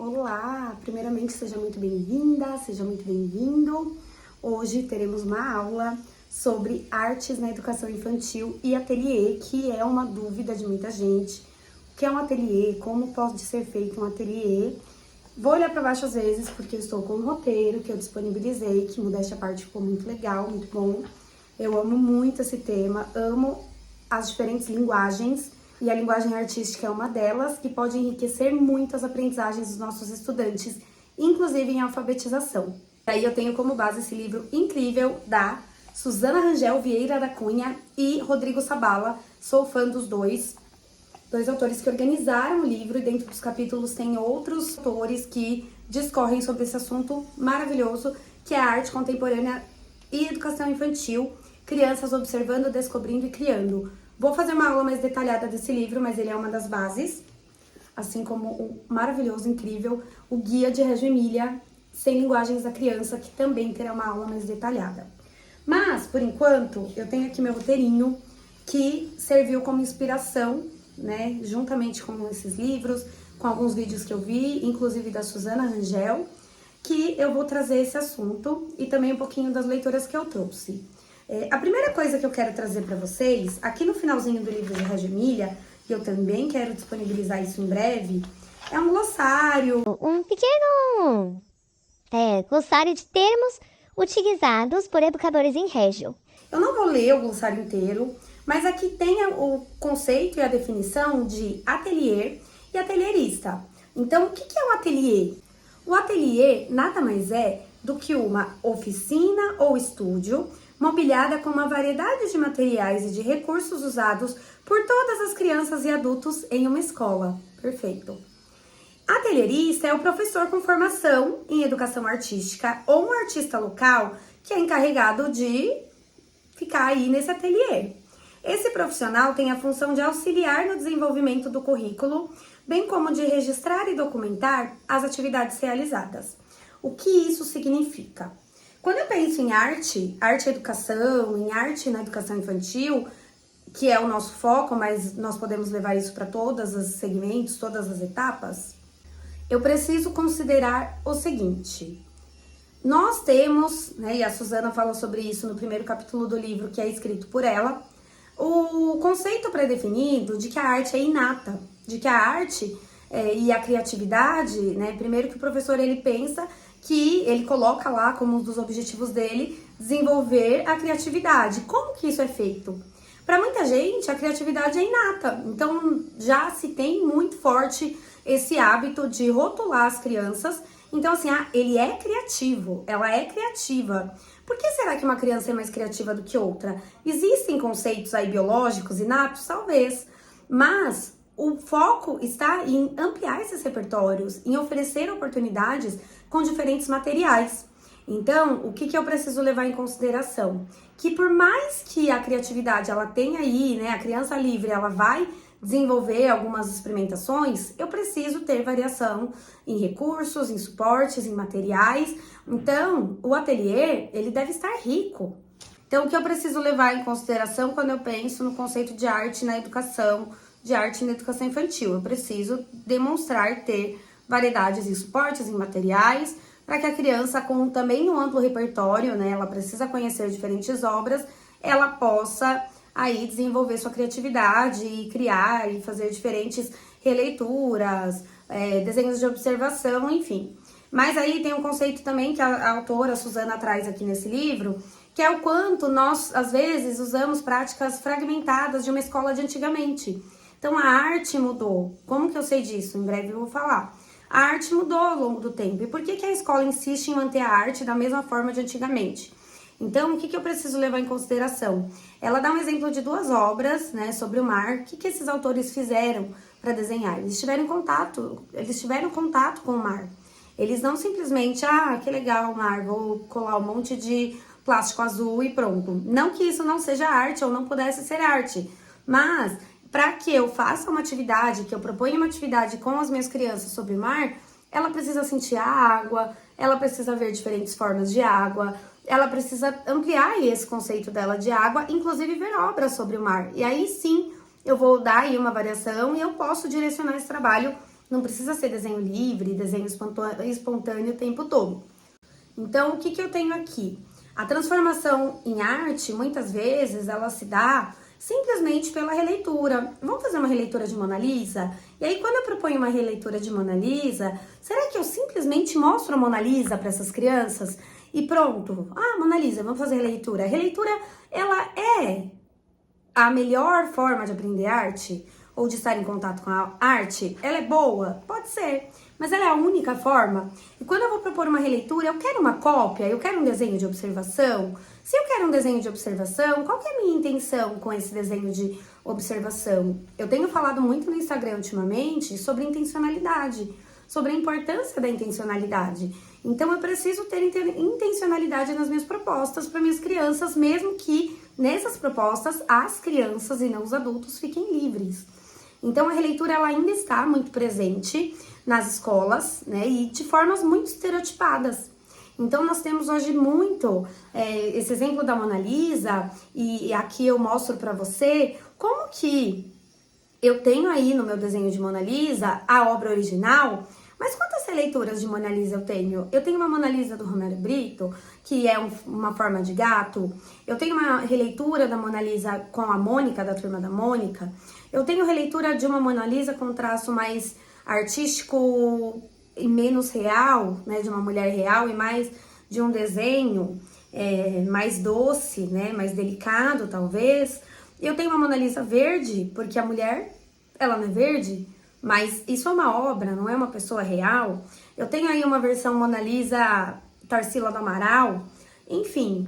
Olá! Primeiramente, seja muito bem-vinda, seja muito bem-vindo. Hoje teremos uma aula sobre artes na educação infantil e ateliê, que é uma dúvida de muita gente. O que é um ateliê? Como pode ser feito um ateliê? Vou olhar para baixo às vezes, porque eu estou com um roteiro que eu disponibilizei, que modéstia à parte ficou muito legal, muito bom. Eu amo muito esse tema, amo as diferentes linguagens, e a linguagem artística é uma delas, que pode enriquecer muito as aprendizagens dos nossos estudantes, inclusive em alfabetização. Aí eu tenho como base esse livro incrível da Suzana Rangel Vieira da Cunha e Rodrigo Sabala. Sou fã dos dois autores que organizaram o livro, e dentro dos capítulos tem outros autores que discorrem sobre esse assunto maravilhoso, que é a arte contemporânea e educação infantil, crianças observando, descobrindo e criando. Vou fazer uma aula mais detalhada desse livro, mas ele é uma das bases, assim como o maravilhoso, incrível, o Guia de Reggio Emília, Sem Linguagens da Criança, que também terá uma aula mais detalhada. Mas, por enquanto, eu tenho aqui meu roteirinho, que serviu como inspiração, né, juntamente com esses livros, com alguns vídeos que eu vi, inclusive da Suzana Rangel, que eu vou trazer esse assunto e também um pouquinho das leituras que eu trouxe. A primeira coisa que eu quero trazer para vocês, aqui no finalzinho do livro de Reggio Emília, e eu também quero disponibilizar isso em breve, é um glossário. Um pequeno glossário de termos utilizados por educadores em Reggio. Eu não vou ler o glossário inteiro, mas aqui tem o conceito e a definição de ateliê e atelierista. Então, o que é o ateliê? O ateliê nada mais é do que uma oficina ou estúdio mobiliada com uma variedade de materiais e de recursos usados por todas as crianças e adultos em uma escola. Perfeito. Atelierista é o professor com formação em educação artística ou um artista local que é encarregado de ficar aí nesse ateliê. Esse profissional tem a função de auxiliar no desenvolvimento do currículo, bem como de registrar e documentar as atividades realizadas. O que isso significa? Quando eu penso em arte e educação, em arte na educação infantil, que é o nosso foco, mas nós podemos levar isso para todos os segmentos, todas as etapas, eu preciso considerar o seguinte. Nós temos, né, e a Suzana fala sobre isso no primeiro capítulo do livro, que é escrito por ela, o conceito pré-definido de que a arte é inata, de que a arte e a criatividade, né, primeiro que o professor ele pensa que ele coloca lá como um dos objetivos dele desenvolver a criatividade. Como que isso é feito? Para muita gente, a criatividade é inata, então já se tem muito forte esse hábito de rotular as crianças. Então, assim, ele é criativo, ela é criativa. Por que será que uma criança é mais criativa do que outra? Existem conceitos aí biológicos, inatos? Talvez. Mas o foco está em ampliar esses repertórios, em oferecer oportunidades com diferentes materiais. Então, o que eu preciso levar em consideração? Que por mais que a criatividade ela tenha aí, né, a criança livre, ela vai desenvolver algumas experimentações, eu preciso ter variação em recursos, em suportes, em materiais. Então, o ateliê, ele deve estar rico. Então, o que eu preciso levar em consideração quando eu penso no conceito de arte na educação, de arte na educação infantil? Eu preciso demonstrar ter variedades em suportes, em materiais, para que a criança, com também um amplo repertório, né, ela precisa conhecer diferentes obras, ela possa aí desenvolver sua criatividade e criar e fazer diferentes releituras, desenhos de observação, enfim. Mas aí tem um conceito também que a autora Suzana traz aqui nesse livro, que é o quanto nós, às vezes, usamos práticas fragmentadas de uma escola de antigamente. Então, a arte mudou. Como que eu sei disso? Em breve eu vou falar. A arte mudou ao longo do tempo. E por que a escola insiste em manter a arte da mesma forma de antigamente? Então, o que eu preciso levar em consideração? Ela dá um exemplo de duas obras, né, sobre o mar. O que esses autores fizeram para desenhar? Eles tiveram contato com o mar. Eles não simplesmente, que legal o mar, vou colar um monte de plástico azul e pronto. Não que isso não seja arte ou não pudesse ser arte, mas para que eu faça uma atividade, que eu proponha uma atividade com as minhas crianças sobre o mar, ela precisa sentir a água, ela precisa ver diferentes formas de água, ela precisa ampliar esse conceito dela de água, inclusive ver obras sobre o mar. E aí sim, eu vou dar aí uma variação e eu posso direcionar esse trabalho Não precisa ser desenho livre, desenho espontâneo o tempo todo. Então, o que eu tenho aqui? A transformação em arte, muitas vezes, ela se dá simplesmente pela releitura. Vamos fazer uma releitura de Mona Lisa? E aí, quando eu proponho uma releitura de Mona Lisa, será que eu simplesmente mostro a Mona Lisa para essas crianças? E pronto. Ah, Mona Lisa, vamos fazer releitura. A releitura, ela é a melhor forma de aprender arte? Ou de estar em contato com a arte? Ela é boa? Pode ser. Mas ela é a única forma? E quando eu vou propor uma releitura, eu quero uma cópia? Eu quero um desenho de observação? Se eu quero um desenho de observação, qual que é a minha intenção com esse desenho de observação? Eu tenho falado muito no Instagram ultimamente sobre intencionalidade, sobre a importância da intencionalidade. Então, eu preciso ter intencionalidade nas minhas propostas para minhas crianças, mesmo que nessas propostas as crianças e não os adultos fiquem livres. Então, a releitura ela ainda está muito presente nas escolas, né, e de formas muito estereotipadas. Então, nós temos hoje muito esse exemplo da Mona Lisa, e aqui eu mostro para você como que eu tenho aí no meu desenho de Mona Lisa a obra original, mas quantas releituras de Mona Lisa eu tenho? Eu tenho uma Mona Lisa do Romero Brito, que é uma forma de gato. Eu tenho uma releitura da Mona Lisa com a Mônica, da Turma da Mônica. Eu tenho releitura de uma Mona Lisa com traço mais artístico e menos real, né? De uma mulher real e mais de um desenho mais doce, né? Mais delicado, talvez. Eu tenho uma Mona Lisa verde, porque a mulher, ela não é verde, mas isso é uma obra, não é uma pessoa real. Eu tenho aí uma versão Mona Lisa Tarsila do Amaral. Enfim,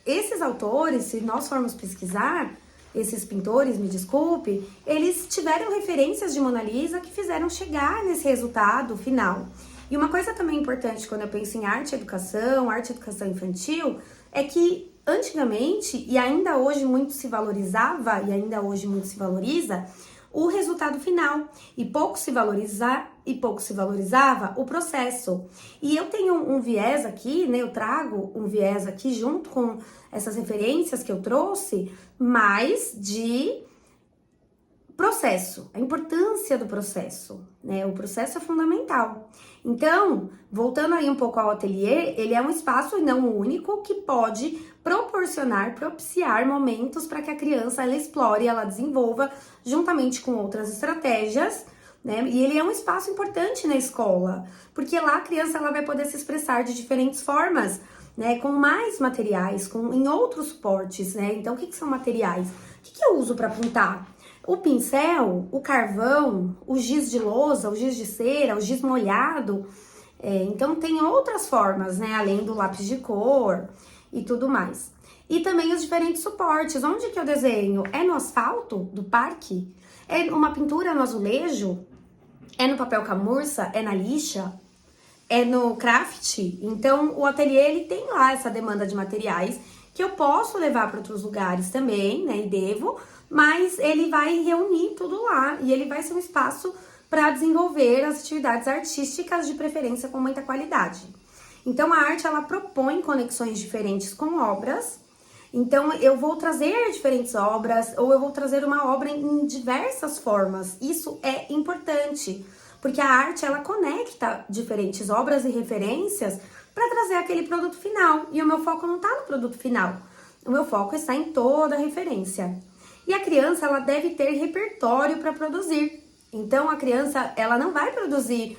esses autores, se nós formos pesquisar, esses pintores, me desculpe, eles tiveram referências de Mona Lisa que fizeram chegar nesse resultado final. E uma coisa também importante quando eu penso em arte e educação infantil, é que antigamente, e ainda hoje muito se valorizava, e ainda hoje muito se valoriza, o resultado final, e pouco se valorizava o processo. E eu tenho um viés aqui, né? Eu trago um viés aqui junto com essas referências que eu trouxe, mais de processo, a importância do processo, né? O processo é fundamental. Então, voltando aí um pouco ao ateliê, ele é um espaço não único que pode propiciar momentos para que a criança ela explore, ela desenvolva juntamente com outras estratégias, né? E ele é um espaço importante na escola, porque lá a criança ela vai poder se expressar de diferentes formas, né? Com mais materiais, em outros suportes, né? Então, o que são materiais? O que eu uso para pintar? O pincel, o carvão, o giz de lousa, o giz de cera, o giz molhado. Então, tem outras formas, né? Além do lápis de cor e tudo mais. E também os diferentes suportes. Onde que eu desenho? É no asfalto do parque? É uma pintura no azulejo? É no papel camurça? É na lixa? É no craft? Então, o ateliê, ele tem lá essa demanda de materiais que eu posso levar para outros lugares também, né? E devo, mas ele vai reunir tudo lá e ele vai ser um espaço para desenvolver as atividades artísticas, de preferência com muita qualidade. Então, a arte, ela propõe conexões diferentes com obras. Então, eu vou trazer diferentes obras, ou eu vou trazer uma obra em diversas formas. Isso é importante, porque a arte, ela conecta diferentes obras e referências para trazer aquele produto final. E o meu foco não está no produto final. O meu foco está em toda a referência. E a criança, ela deve ter repertório para produzir. Então, a criança, ela não vai produzir...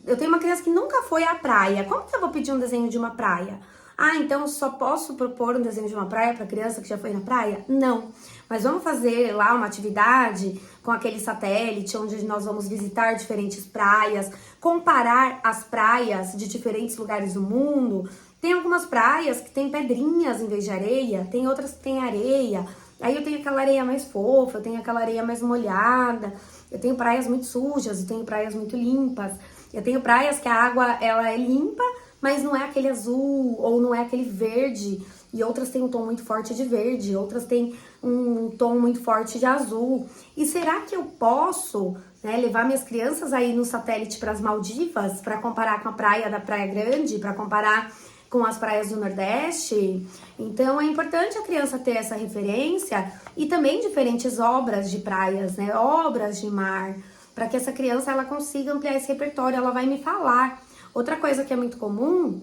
Eu tenho uma criança que nunca foi à praia. Como que eu vou pedir um desenho de uma praia? Ah, então eu só posso propor um desenho de uma praia para criança que já foi na praia? Não. Mas vamos fazer lá uma atividade com aquele satélite, onde nós vamos visitar diferentes praias, comparar as praias de diferentes lugares do mundo. Tem algumas praias que tem pedrinhas em vez de areia, tem outras que tem areia. Aí eu tenho aquela areia mais fofa, eu tenho aquela areia mais molhada, eu tenho praias muito sujas, eu tenho praias muito limpas. Eu tenho praias que a água ela é limpa, mas não é aquele azul ou não é aquele verde. E outras têm um tom muito forte de verde, outras têm um tom muito forte de azul. E será que eu posso, né, levar minhas crianças aí no satélite para as Maldivas, para comparar com a praia da Praia Grande, para comparar com as praias do Nordeste? Então, é importante a criança ter essa referência e também diferentes obras de praias, né? Obras de mar. para que essa criança ela consiga ampliar esse repertório, ela vai me falar. Outra coisa que é muito comum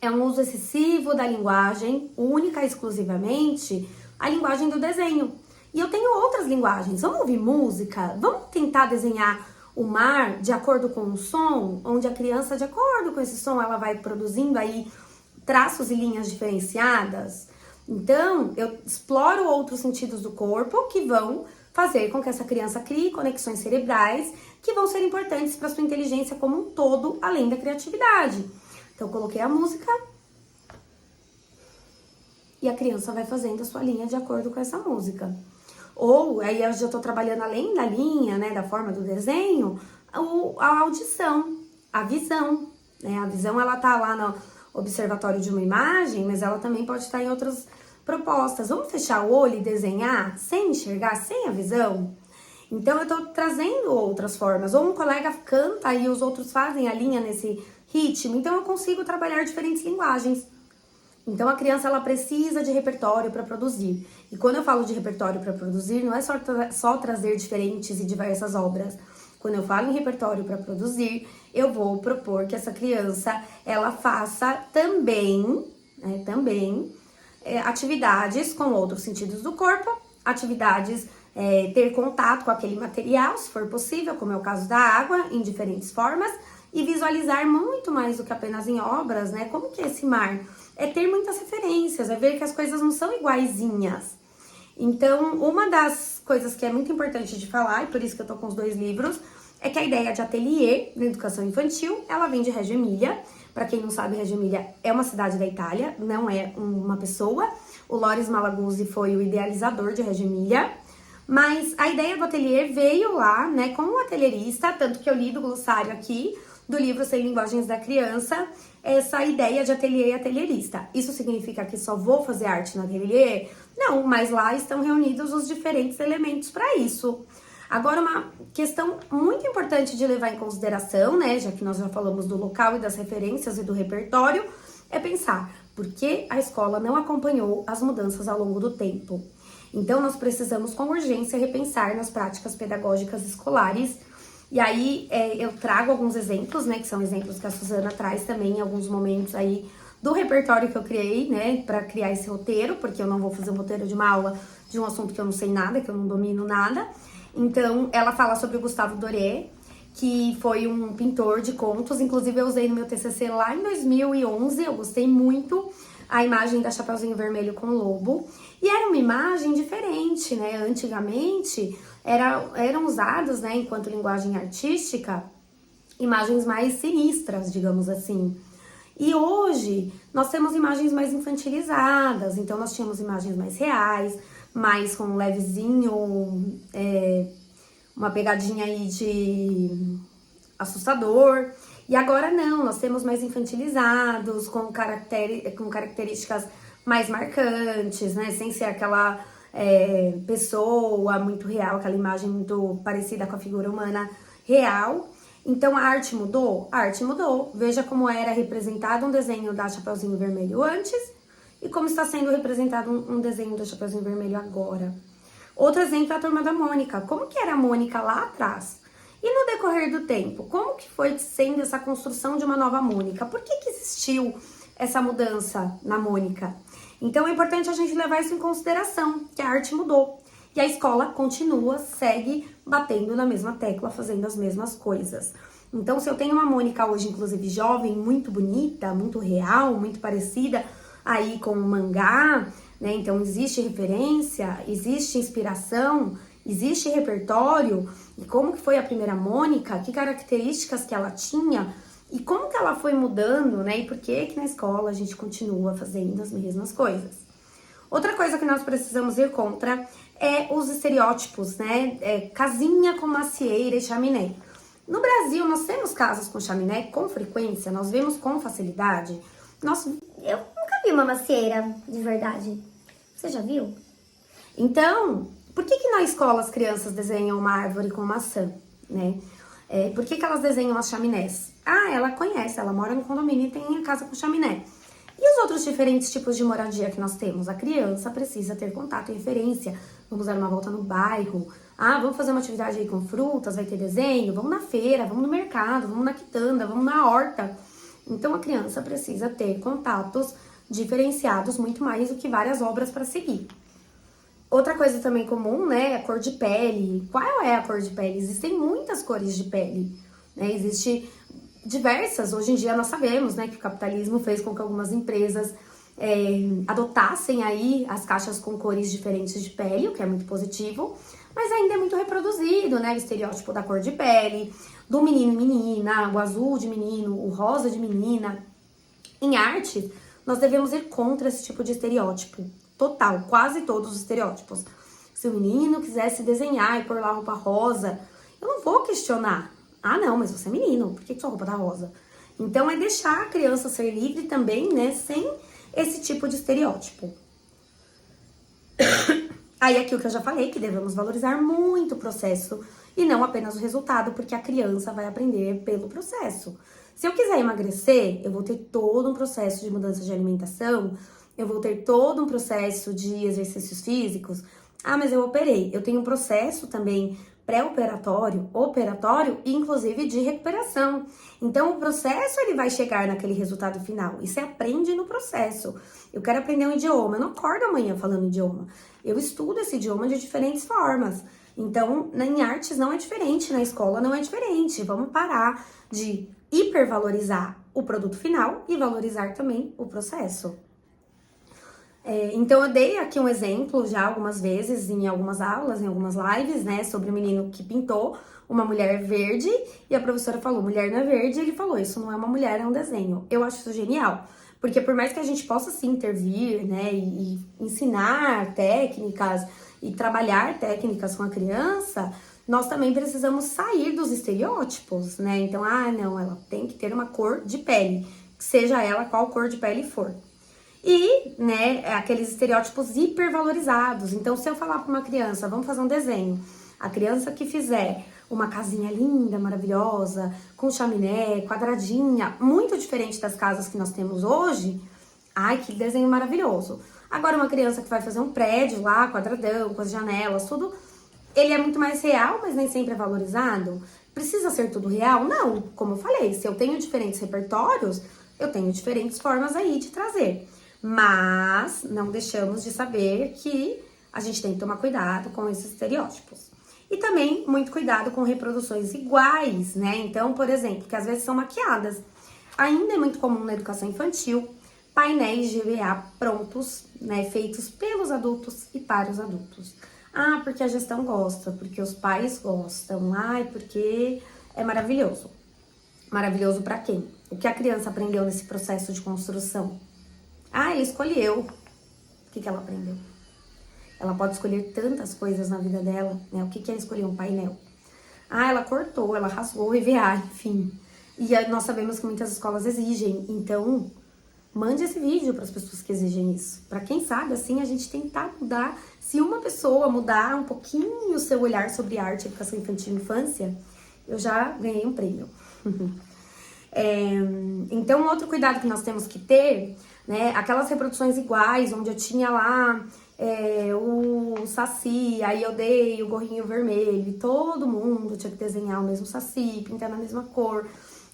é um uso excessivo da linguagem, única e exclusivamente a linguagem do desenho. E eu tenho outras linguagens. Vamos ouvir música? Vamos tentar desenhar o mar de acordo com o som, onde a criança, de acordo com esse som, ela vai produzindo aí traços e linhas diferenciadas. Então, eu exploro outros sentidos do corpo que vão fazer com que essa criança crie conexões cerebrais que vão ser importantes para sua inteligência como um todo, além da criatividade. Então, eu coloquei a música e a criança vai fazendo a sua linha de acordo com essa música. Ou, aí eu já estou trabalhando além da linha, né, da forma do desenho, a audição, a visão. Né? A visão, ela tá lá no observatório de uma imagem, mas ela também pode estar em outras propostas. Vamos fechar o olho e desenhar sem enxergar, sem a visão? Então, eu tô trazendo outras formas. Ou um colega canta e os outros fazem a linha nesse ritmo. Então, eu consigo trabalhar diferentes linguagens. Então, a criança, ela precisa de repertório para produzir. E quando eu falo de repertório para produzir, não é só trazer diferentes e diversas obras. Quando eu falo em repertório para produzir, eu vou propor que essa criança, ela faça também atividades com outros sentidos do corpo, atividades, ter contato com aquele material, se for possível, como é o caso da água, em diferentes formas, e visualizar muito mais do que apenas em obras, né? Como que é esse mar? É ter muitas referências, é ver que as coisas não são iguaizinhas. Então, uma das coisas que é muito importante de falar, e por isso que eu tô com os 2 livros, é que a ideia de ateliê na educação infantil, ela vem de Reggio Emilia. Para quem não sabe, Reggio Emilia é uma cidade da Itália, não é uma pessoa. O Loris Malaguzzi foi o idealizador de Reggio Emilia. Mas a ideia do ateliê veio lá, né, com o atelierista, tanto que eu li do glossário aqui, do livro Sem Linguagens da Criança, essa ideia de ateliê e atelierista. Isso significa que só vou fazer arte no ateliê? Não, mas lá estão reunidos os diferentes elementos para isso. Agora, uma questão muito importante de levar em consideração, né, já que nós já falamos do local e das referências e do repertório, é pensar por que a escola não acompanhou as mudanças ao longo do tempo. Então, nós precisamos com urgência repensar nas práticas pedagógicas escolares. E aí, eu trago alguns exemplos, né, que são exemplos que a Suzana traz também em alguns momentos aí do repertório que eu criei, né, para criar esse roteiro, porque eu não vou fazer um roteiro de uma aula de um assunto que eu não sei nada, que eu não domino nada. Então, ela fala sobre o Gustave Doré, que foi um pintor de contos, inclusive eu usei no meu TCC lá em 2011, eu gostei muito, a imagem da Chapeuzinho Vermelho com Lobo, e era uma imagem diferente, né, antigamente eram usadas, né, enquanto linguagem artística, imagens mais sinistras, digamos assim. E hoje, nós temos imagens mais infantilizadas, então nós tínhamos imagens mais reais, mais com um levezinho, uma pegadinha aí de assustador. E agora não, nós temos mais infantilizados, com características mais marcantes, né? Sem ser aquela pessoa muito real, aquela imagem muito parecida com a figura humana real. Então, a arte mudou? A arte mudou. Veja como era representado um desenho da Chapeuzinho Vermelho antes e como está sendo representado um desenho da Chapeuzinho Vermelho agora. Outro exemplo é a Turma da Mônica. Como que era a Mônica lá atrás? E no decorrer do tempo, como que foi sendo essa construção de uma nova Mônica? Por que existiu essa mudança na Mônica? Então, é importante a gente levar isso em consideração, que a arte mudou. E a escola continua, segue batendo na mesma tecla, fazendo as mesmas coisas. Então, se eu tenho uma Mônica hoje, inclusive jovem, muito bonita, muito real, muito parecida aí com o mangá, né? Então, existe referência, existe inspiração, existe repertório. E como que foi a primeira Mônica? Que características que ela tinha? E como que ela foi mudando, né? E por que na escola a gente continua fazendo as mesmas coisas? Outra coisa que nós precisamos ir contra é os estereótipos, né? Casinha com macieira e chaminé. No Brasil, nós temos casas com chaminé com frequência, nós vemos com facilidade. Eu nunca vi uma macieira, de verdade. Você já viu? Então, por que na escola as crianças desenham uma árvore com maçã, né? Por que elas desenham as chaminés? Ah, ela conhece, ela mora no condomínio e tem a casa com chaminé. E os outros diferentes tipos de moradia que nós temos? A criança precisa ter contato e referência. Vamos dar uma volta no bairro, Ah, vamos fazer uma atividade aí com frutas, vai ter desenho, vamos na feira, vamos no mercado, vamos na quitanda, vamos na horta. Então a criança precisa ter contatos diferenciados muito mais do que várias obras para seguir. Outra coisa também comum, né, é a cor de pele. Qual é a cor de pele? Existem muitas cores de pele, né? Existe diversas. Hoje em dia nós sabemos, né, que o capitalismo fez com que algumas empresas adotassem aí as caixas com cores diferentes de pele, o que é muito positivo, mas ainda é muito reproduzido, né, o estereótipo da cor de pele, do menino e menina, o azul de menino, o rosa de menina. Em arte, nós devemos ir contra esse tipo de estereótipo. Total, quase todos os estereótipos. Se o menino quisesse desenhar e pôr lá roupa rosa, eu não vou questionar. Ah, não, mas você é menino, por que sua roupa tá rosa? Então, é deixar a criança ser livre também, né, sem esse tipo de estereótipo. Aí, aqui o que eu já falei, que devemos valorizar muito o processo e não apenas o resultado, porque a criança vai aprender pelo processo. Se eu quiser emagrecer, eu vou ter todo um processo de mudança de alimentação, eu vou ter todo um processo de exercícios físicos. Ah, mas eu operei. Eu tenho um processo também pré-operatório, operatório e inclusive de recuperação. Então, o processo ele vai chegar naquele resultado final e você aprende no processo. Eu quero aprender um idioma, eu não acordo amanhã falando idioma. Eu estudo esse idioma de diferentes formas. Então, em artes não é diferente, na escola não é diferente. Vamos parar de hipervalorizar o produto final e valorizar também o processo. Então, eu dei aqui um exemplo já algumas vezes, em algumas aulas, em algumas lives, né, sobre o menino que pintou uma mulher verde, e a professora falou, mulher não é verde, e ele falou, isso não é uma mulher, é um desenho. Eu acho isso genial, porque por mais que a gente possa, sim, intervir, né, e ensinar técnicas, e trabalhar técnicas com a criança, nós também precisamos sair dos estereótipos, né, então, não, ela tem que ter uma cor de pele, seja ela qual cor de pele for. E, né, aqueles estereótipos hipervalorizados. Então, se eu falar para uma criança, vamos fazer um desenho, a criança que fizer uma casinha linda, maravilhosa, com chaminé, quadradinha, muito diferente das casas que nós temos hoje, ai, que desenho maravilhoso. Agora, uma criança que vai fazer um prédio lá, quadradão, com as janelas, tudo, ele é muito mais real, mas nem sempre é valorizado. Precisa ser tudo real? Não, como eu falei, se eu tenho diferentes repertórios, eu tenho diferentes formas aí de trazer. Mas não deixamos de saber que a gente tem que tomar cuidado com esses estereótipos. E também muito cuidado com reproduções iguais, né? Então, por exemplo, que às vezes são maquiadas. Ainda é muito comum na educação infantil painéis de EVA prontos, né? Feitos pelos adultos e para os adultos. Ah, porque a gestão gosta, porque os pais gostam. Ai, porque é maravilhoso. Maravilhoso para quem? O que a criança aprendeu nesse processo de construção? Ele escolheu. O que ela aprendeu? Ela pode escolher tantas coisas na vida dela, né? O que é escolher um painel? Ela cortou, ela rasgou o EVA, enfim. E nós sabemos que muitas escolas exigem. Então, mande esse vídeo para as pessoas que exigem isso. Para quem sabe, assim, a gente tentar mudar. Se uma pessoa mudar um pouquinho o seu olhar sobre arte, educação infantil e infância, eu já ganhei um prêmio. Então, outro cuidado que nós temos que ter, né, aquelas reproduções iguais, onde eu tinha lá o saci, aí eu dei o gorrinho vermelho, e todo mundo tinha que desenhar o mesmo saci, pintar na mesma cor.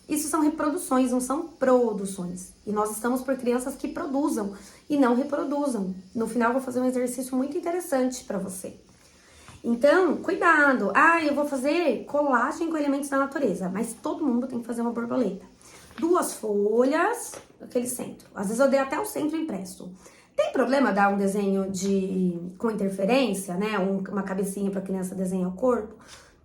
Isso são reproduções, não são produções. E nós estamos por crianças que produzam e não reproduzam. No final, eu vou fazer um exercício muito interessante para você. Então, cuidado. Eu vou fazer colagem com elementos da natureza, mas todo mundo tem que fazer uma borboleta. 2 folhas, aquele centro. Às vezes eu dei até o centro impresso. Tem problema dar um desenho com interferência, né? Uma cabecinha para a criança desenhar o corpo?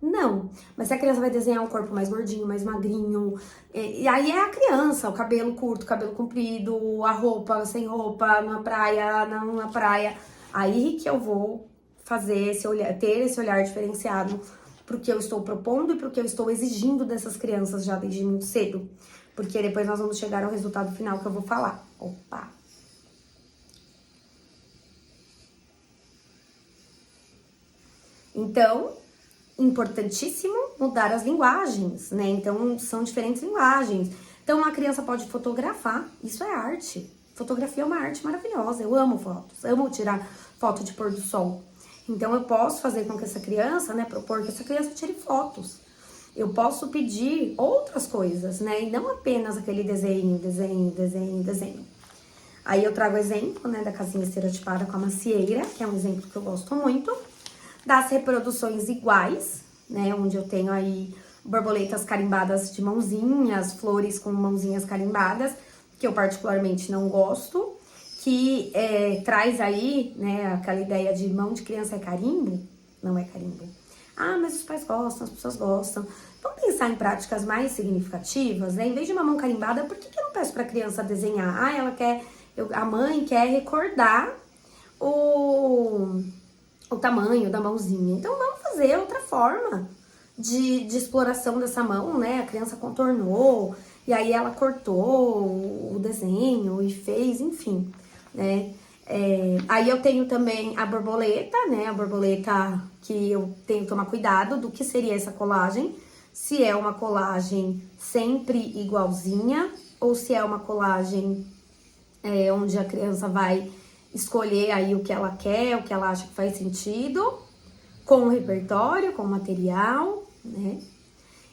Não. Mas se a criança vai desenhar um corpo mais gordinho, mais magrinho, e aí é a criança, o cabelo curto, o cabelo comprido, a roupa sem roupa, na praia, não na praia. Aí que eu vou fazer esse olhar, ter esse olhar diferenciado pro que eu estou propondo e pro que eu estou exigindo dessas crianças já desde muito cedo. Porque depois nós vamos chegar ao resultado final que eu vou falar. Opa! Então, importantíssimo mudar as linguagens, né? Então, são diferentes linguagens. Então, uma criança pode fotografar, isso é arte. Fotografia é uma arte maravilhosa, eu amo fotos, amo tirar foto de pôr do sol. Então, eu posso fazer com que essa criança, né, propor que essa criança tire fotos. Eu posso pedir outras coisas, né, e não apenas aquele desenho. Aí eu trago o exemplo, né, da casinha estereotipada com a macieira, que é um exemplo que eu gosto muito. Das reproduções iguais, né, onde eu tenho aí borboletas carimbadas de mãozinhas, flores com mãozinhas carimbadas, que eu particularmente não gosto. Que traz aí, né, aquela ideia de mão de criança é carimbo, não é carimbo. Ah, mas os pais gostam, as pessoas gostam. Vamos pensar em práticas mais significativas, né? Em vez de uma mão carimbada, por que eu não peço pra criança desenhar? Ah, ela quer, a mãe quer recordar o tamanho da mãozinha. Então, vamos fazer outra forma de exploração dessa mão, né? A criança contornou, e aí ela cortou o desenho e fez, enfim, né? Aí eu tenho também a borboleta, né? A borboleta que eu tenho que tomar cuidado do que seria essa colagem. Se é uma colagem sempre igualzinha ou se é uma colagem onde a criança vai escolher aí o que ela quer, o que ela acha que faz sentido, com o repertório, com o material, né?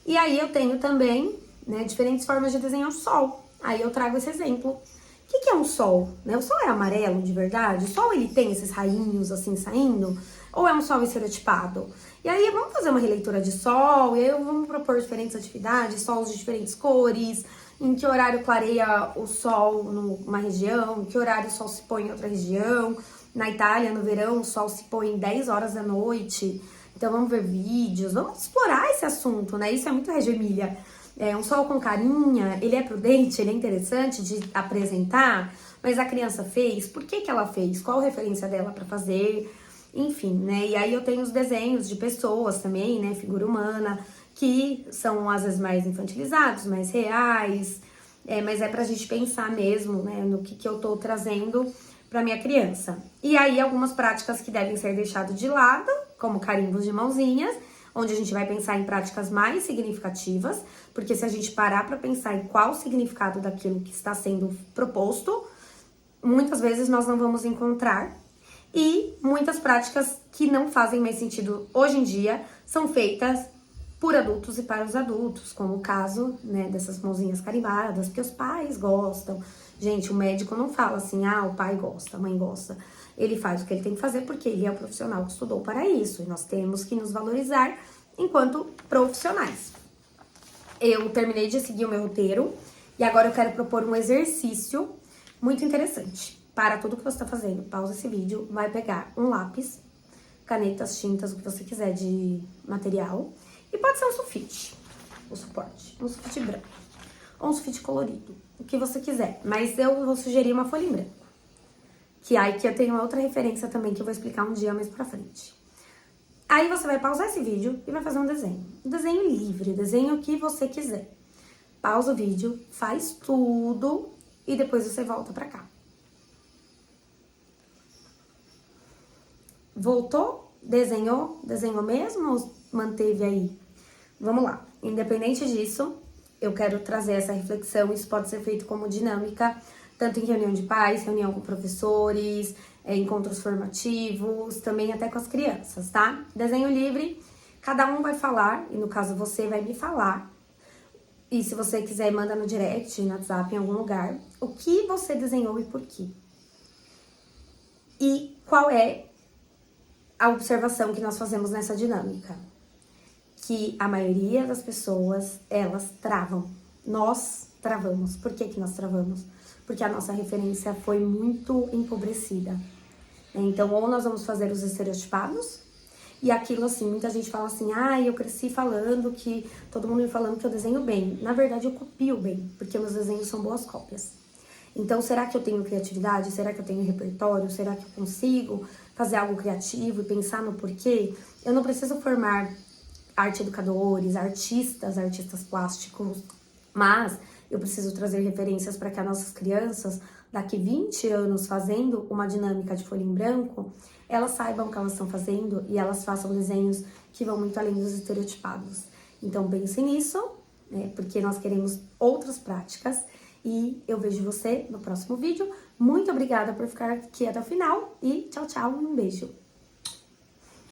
E aí eu tenho também, né, diferentes formas de desenhar o sol. Aí eu trago esse exemplo. O que é um sol? Né? O sol é amarelo de verdade? O sol ele tem esses rainhos assim saindo? Ou é um sol estereotipado? E aí vamos fazer uma releitura de sol, e aí vamos propor diferentes atividades, sols de diferentes cores, em que horário clareia o sol numa região, em que horário o sol se põe em outra região. Na Itália, no verão, o sol se põe 10 horas da noite. Então vamos ver vídeos, vamos explorar esse assunto, né? Isso é muito Reggio Emília. Um sol com carinha, ele é prudente, ele é interessante de apresentar, mas a criança fez, por que ela fez? Qual a referência dela para fazer? Enfim, né? E aí eu tenho os desenhos de pessoas também, né? Figura humana, que são às vezes mais infantilizados, mais reais, mas é pra gente pensar mesmo, né? No que eu tô trazendo pra minha criança. E aí algumas práticas que devem ser deixadas de lado, como carimbos de mãozinhas, onde a gente vai pensar em práticas mais significativas, porque se a gente parar para pensar em qual o significado daquilo que está sendo proposto, muitas vezes nós não vamos encontrar. E muitas práticas que não fazem mais sentido hoje em dia são feitas por adultos e para os adultos, como o caso, né, dessas mãozinhas carimbadas, porque os pais gostam. Gente, o médico não fala assim, ah, o pai gosta, a mãe gosta. Ele faz o que ele tem que fazer porque ele é o profissional que estudou para isso. E nós temos que nos valorizar enquanto profissionais. Eu terminei de seguir o meu roteiro e agora eu quero propor um exercício muito interessante. Para tudo que você está fazendo, pausa esse vídeo, vai pegar um lápis, canetas, tintas, o que você quiser de material. E pode ser um sulfite, o suporte, um sulfite branco, ou um sulfite colorido, o que você quiser. Mas eu vou sugerir uma folha em branco, que aí que eu tenho uma outra referência também que eu vou explicar um dia mais pra frente. Aí você vai pausar esse vídeo e vai fazer um desenho. Um desenho livre, desenho o que você quiser. Pausa o vídeo, faz tudo e depois você volta pra cá. Voltou? Desenhou? Desenhou mesmo ou manteve aí? Vamos lá. Independente disso, eu quero trazer essa reflexão. Isso pode ser feito como dinâmica, tanto em reunião de pais, reunião com professores, encontros formativos, também até com as crianças, tá? Desenho livre, cada um vai falar, e no caso você vai me falar. E se você quiser, manda no direct, no WhatsApp, em algum lugar, o que você desenhou e por quê. E qual é a observação que nós fazemos nessa dinâmica? Que a maioria das pessoas, elas travam. Nós travamos. Por que nós travamos? Porque a nossa referência foi muito empobrecida. Então, ou nós vamos fazer os estereotipados, e aquilo assim, muita gente fala assim, ah, eu cresci falando que, todo mundo me falando que eu desenho bem. Na verdade, eu copio bem, porque meus desenhos são boas cópias. Então, será que eu tenho criatividade? Será que eu tenho repertório? Será que eu consigo fazer algo criativo e pensar no porquê? Eu não preciso formar arte educadores, artistas plásticos, mas eu preciso trazer referências para que as nossas crianças, daqui 20 anos fazendo uma dinâmica de folha em branco, elas saibam o que elas estão fazendo e elas façam desenhos que vão muito além dos estereotipados. Então pense nisso, né, porque nós queremos outras práticas e eu vejo você no próximo vídeo. Muito obrigada por ficar aqui até o final e tchau, tchau, um beijo!